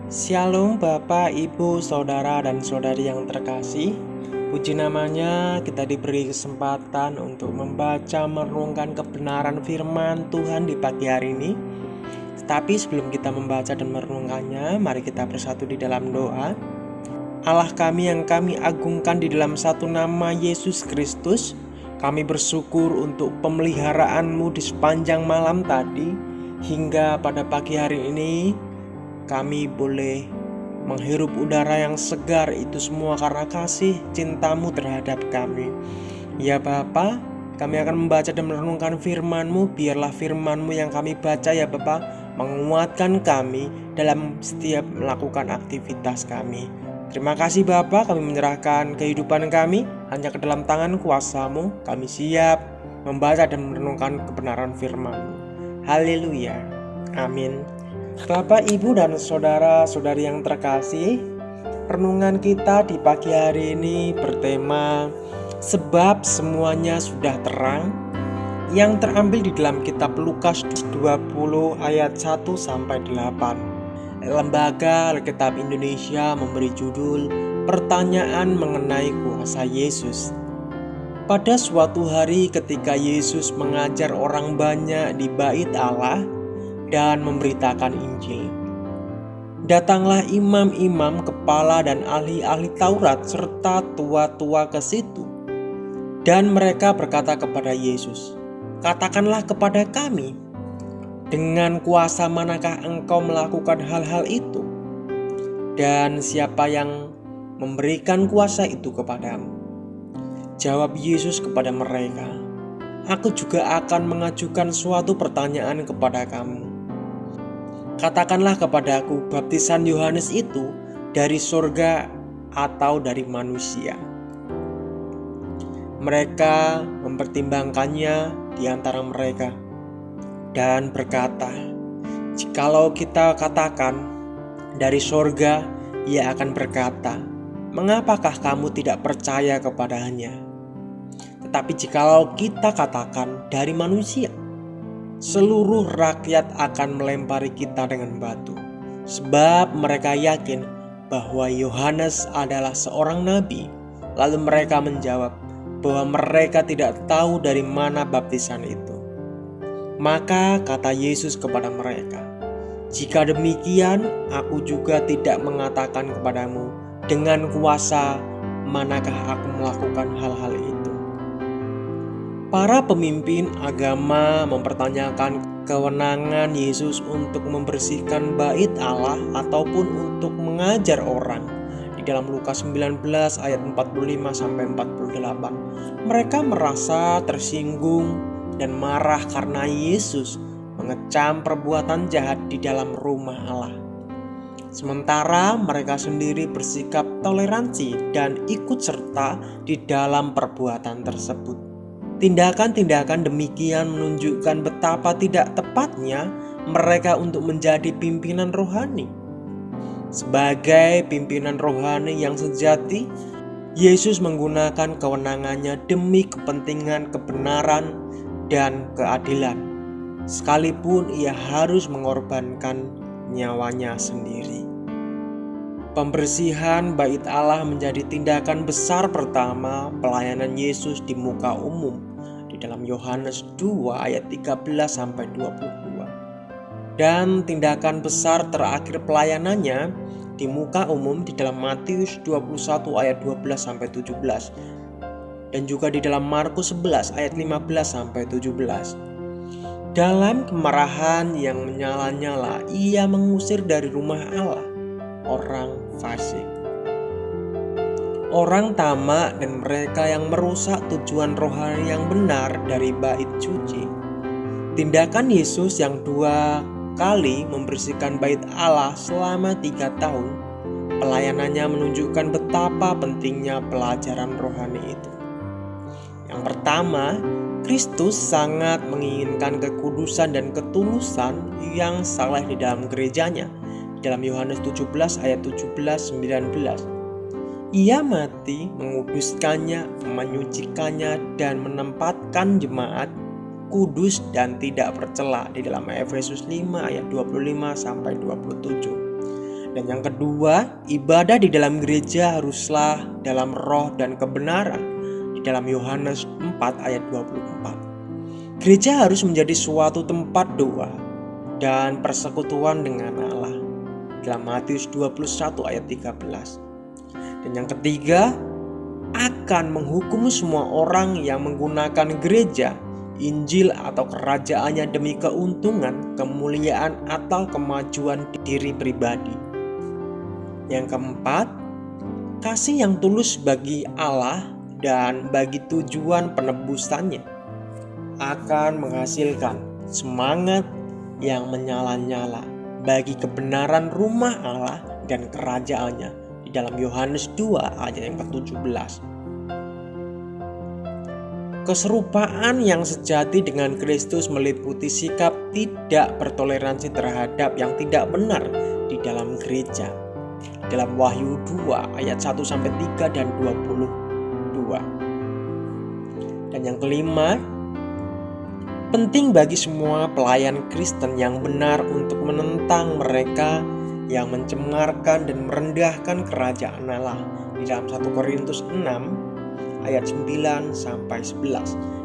Shalom Bapak, Ibu, Saudara, dan Saudari yang terkasih. Puji namanya, kita diberi kesempatan untuk membaca merenungkan kebenaran firman Tuhan di pagi hari ini. Tetapi sebelum kita membaca dan merenungkannya, mari kita bersatu di dalam doa. Allah kami yang kami agungkan di dalam satu nama Yesus Kristus, kami bersyukur untuk pemeliharaan-Mu di sepanjang malam tadi, hingga pada pagi hari ini kami boleh menghirup udara yang segar. Itu semua karena kasih cinta-Mu terhadap kami. Ya Bapa, kami akan membaca dan merenungkan firman-Mu. Biarlah firman-Mu yang kami baca ya Bapa menguatkan kami dalam setiap melakukan aktivitas kami. Terima kasih Bapa, kami menyerahkan kehidupan kami hanya ke dalam tangan kuasa-Mu. Kami siap membaca dan merenungkan kebenaran firman-Mu. Haleluya. Amin. Bapak, Ibu, dan saudara-saudari yang terkasih, renungan kita di pagi hari ini bertema sebab semuanya sudah terang, yang terambil di dalam kitab Lukas 20 ayat 1-8. Lembaga Alkitab Indonesia memberi judul Pertanyaan mengenai kuasa Yesus. Pada suatu hari ketika Yesus mengajar orang banyak di bait Allah dan memberitakan Injil, datanglah imam-imam kepala dan ahli-ahli Taurat serta tua-tua ke situ. Dan mereka berkata kepada Yesus, "Katakanlah kepada kami, dengan kuasa manakah engkau melakukan hal-hal itu? Dan siapa yang memberikan kuasa itu kepadamu?" Jawab Yesus kepada mereka, "Aku juga akan mengajukan suatu pertanyaan kepada kamu. Katakanlah kepadaku, baptisan Yohanes itu dari surga atau dari manusia?" Mereka mempertimbangkannya di antara mereka dan berkata, "Jikalau kita katakan dari surga, ia akan berkata, 'Mengapakah kamu tidak percaya kepadanya?' Tetapi jikalau kita katakan dari manusia, seluruh rakyat akan melempari kita dengan batu, sebab mereka yakin bahwa Yohanes adalah seorang nabi." Lalu mereka menjawab bahwa mereka tidak tahu dari mana baptisan itu. Maka kata Yesus kepada mereka, "Jika demikian, aku juga tidak mengatakan kepadamu dengan kuasa manakah aku melakukan hal-hal itu." Para pemimpin agama mempertanyakan kewenangan Yesus untuk membersihkan bait Allah ataupun untuk mengajar orang. Di dalam Lukas 19 ayat 45-48, mereka merasa tersinggung dan marah karena Yesus mengecam perbuatan jahat di dalam rumah Allah. Sementara mereka sendiri bersikap toleransi dan ikut serta di dalam perbuatan tersebut. Tindakan-tindakan demikian menunjukkan betapa tidak tepatnya mereka untuk menjadi pimpinan rohani. Sebagai pimpinan rohani yang sejati, Yesus menggunakan kewenangannya demi kepentingan kebenaran dan keadilan, sekalipun ia harus mengorbankan nyawanya sendiri. Pembersihan bait Allah menjadi tindakan besar pertama pelayanan Yesus di muka umum di dalam Yohanes 2 ayat 13-22. Dan tindakan besar terakhir pelayanannya di muka umum di dalam Matius 21 ayat 12-17 dan juga di dalam Markus 11 ayat 15-17. Dalam kemarahan yang menyala-nyala, ia mengusir dari rumah Allah orang fasik, orang tamak, dan mereka yang merusak tujuan rohani yang benar dari bait suci. Tindakan Yesus yang 2 kali membersihkan bait Allah selama 3 tahun pelayanannya menunjukkan betapa pentingnya pelajaran rohani itu. Yang pertama, Kristus sangat menginginkan kekudusan dan ketulusan yang saleh di dalam gerejanya. Dalam Yohanes 17 ayat 17-19, ia mati menguduskannya, menyucikannya, dan menempatkan jemaat kudus dan tidak bercela di dalam Efesus 5 ayat 25-27. Dan yang kedua, ibadah di dalam gereja haruslah dalam roh dan kebenaran. Di dalam Yohanes 4 ayat 24. Gereja harus menjadi suatu tempat doa dan persekutuan dengan Allah. Dalam Matius 21 ayat 13. Dan yang ketiga, akan menghukum semua orang yang menggunakan gereja, Injil atau kerajaannya demi keuntungan, kemuliaan atau kemajuan diri pribadi. Yang keempat, kasih yang tulus bagi Allah dan bagi tujuan penebusannya akan menghasilkan semangat yang menyala-nyala bagi kebenaran rumah Allah dan kerajaannya di dalam Yohanes 2 ayat yang ke-17. Keserupaan yang sejati dengan Kristus meliputi sikap tidak bertoleransi terhadap yang tidak benar di dalam gereja. Dalam Wahyu 2 ayat 1-3 dan 22. Dan yang kelima, penting bagi semua pelayan Kristen yang benar untuk menentang mereka yang mencemarkan dan merendahkan kerajaan Allah di dalam 1 Korintus 6 ayat 9-11,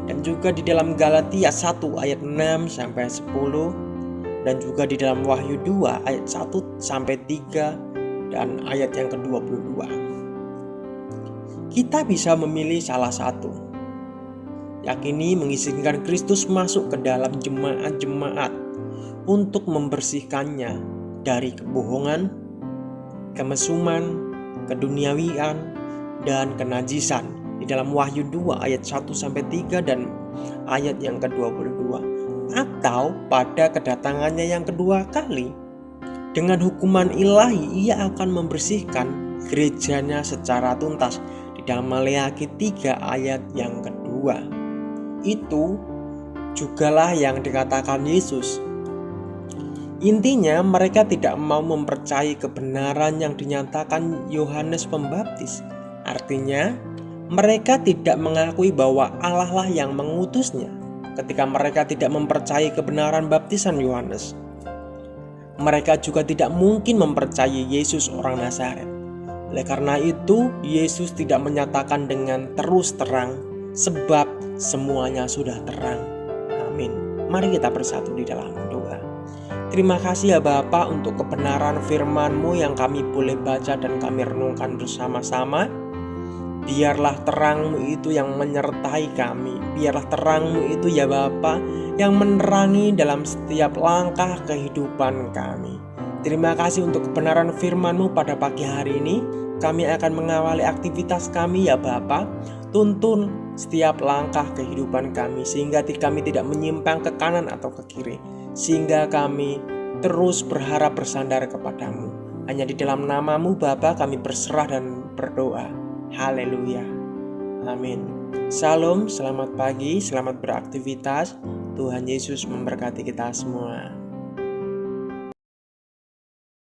dan juga di dalam Galatia 1 ayat 6-10, dan juga di dalam Wahyu 2 ayat 1-3 dan ayat yang ke-22. Kita bisa memilih salah satu, yakni mengizinkan Kristus masuk ke dalam jemaat-jemaat untuk membersihkannya dari kebohongan, kemesuman, keduniawian, dan kenajisan di dalam Wahyu 2 ayat 1-3 dan ayat yang ke-22, atau pada kedatangannya yang kedua kali dengan hukuman ilahi ia akan membersihkan gerejanya secara tuntas di dalam Maleakhi 3 ayat yang kedua. Itu jugalah yang dikatakan Yesus. Intinya mereka tidak mau mempercayai kebenaran yang dinyatakan Yohanes Pembaptis. Artinya mereka tidak mengakui bahwa Allah lah yang mengutusnya ketika mereka tidak mempercayai kebenaran baptisan Yohanes. Mereka juga tidak mungkin mempercayai Yesus orang Nazaret. Oleh karena itu, Yesus tidak menyatakan dengan terus terang, sebab semuanya sudah terang. Amin. Mari kita bersatu di dalam doa. Terima kasih ya Bapa untuk kebenaran firman-Mu yang kami boleh baca dan kami renungkan bersama-sama. Biarlah terang-Mu itu yang menyertai kami. Biarlah terang-Mu itu ya Bapa yang menerangi dalam setiap langkah kehidupan kami. Terima kasih untuk kebenaran firman-Mu pada pagi hari ini. Kami akan mengawali aktivitas kami ya Bapa. Tuntun setiap langkah kehidupan kami sehingga kami tidak menyimpang ke kanan atau ke kiri. Sehingga kami terus berharap bersandar kepadamu. Hanya di dalam nama-Mu Bapa kami berserah dan berdoa. Haleluya. Amin. Shalom, selamat pagi, selamat beraktivitas. Tuhan Yesus memberkati kita semua.